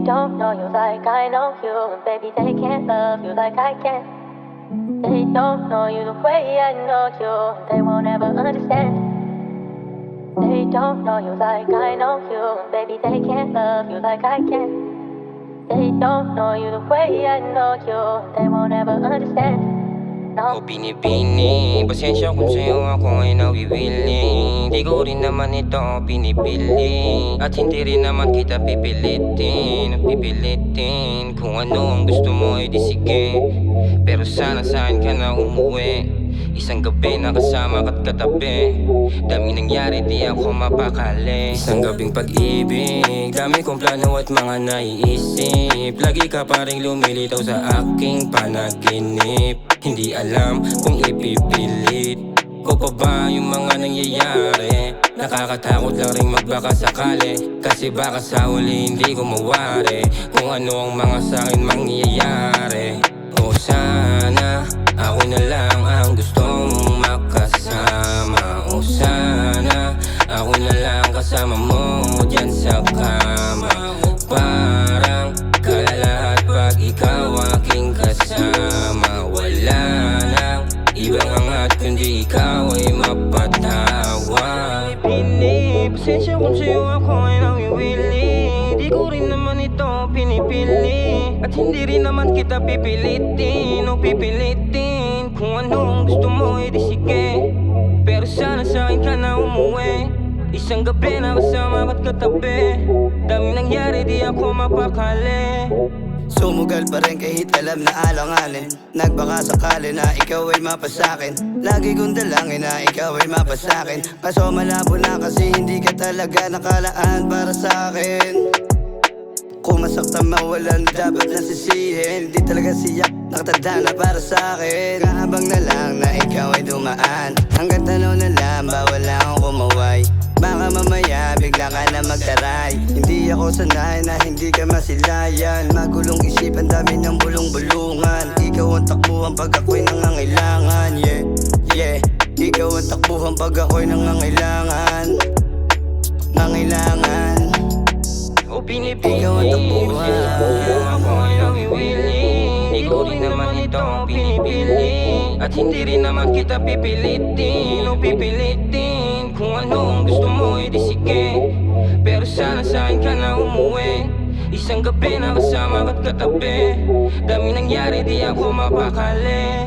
don't know you like I know you, and baby, they can't love you like I can. They don't know you the way I know you, and they won't ever understand. They don't know you like I know you, and baby, they can't love you like I can. They don't know you the way I know you, and they won't ever understand. O pinipini, pasensya kung sa'yo ako ay nawiwili. Di ko rin naman ito pinipili, at hindi rin naman kita pipilitin. Kung ano ang gusto mo ay di sige, pero sana saan ka na umuwi. Isang gabi na kasama ka't katabi, dami nangyari di ako mapakali. Isang gabing pag-ibig, dami kong plano at mga naiisip. Lagi ka pa rin lumilitaw sa aking panaginip. Hindi alam kung ipipilit ko pa ba yung mga nangyayari. Nakakatakot lang rin magbaka sakali, kasi baka sa huli hindi ko mawari kung ano ang mga sa'kin mangyayari. O sana ako na lang ang gusto mong makasama. O sana ako na lang kasama mo dyan sa kama. Parang kalalahat pag ikaw aking kasama. Wala nang ibang angat kundi ikaw ay mapatawa. Pasensya kung sa'yo ako ay nawiwili. Di ko rin naman ito pinipili, at hindi rin naman kita pipilitin o pipilitin. Kung ano ang gusto mo ay di sige, pero sana sa'kin ka na umuwi. Isang gabi na kasama ka't katabi, dami nangyari di ako mapakali. Sumugal pa rin kahit alam na alanganin. Nagbaka sakali na ikaw ay mapasakin. Lagi kong dalangin na ikaw ay mapasakin. Kaso malabo na kasi hindi ka talaga nakalaan para sa'kin. Kung masaktan mawalan dapat na sisihin. Hindi talaga siyak nakatanda na para sa'kin. Kahabang na lang na ikaw ay dumaan, hanggang tanaw na lang bawal lang akong kumaway. Baka mamaya bigla ka na magtaray. Hindi ako sanay na hindi ka masilayan. Magulong isipan, dami ng bulong-bulungan. Ikaw ang takbuhan pag ako'y nangangailangan. Yeah, ikaw ang takbuhan pag ako'y nangangailangan. Nangailangan. O pinipili, ikaw ang takbuhan. ako ay nawiwili. Di ko rin naman ito pinipili, at hindi rin naman kita pipilitin o pipilitin. Kung ano ang gusto mo ay di sige, pero sana sa'kin ka na umuwi. Isang gabi na kasama ka't katabi, dami nangyari di ako mapakali.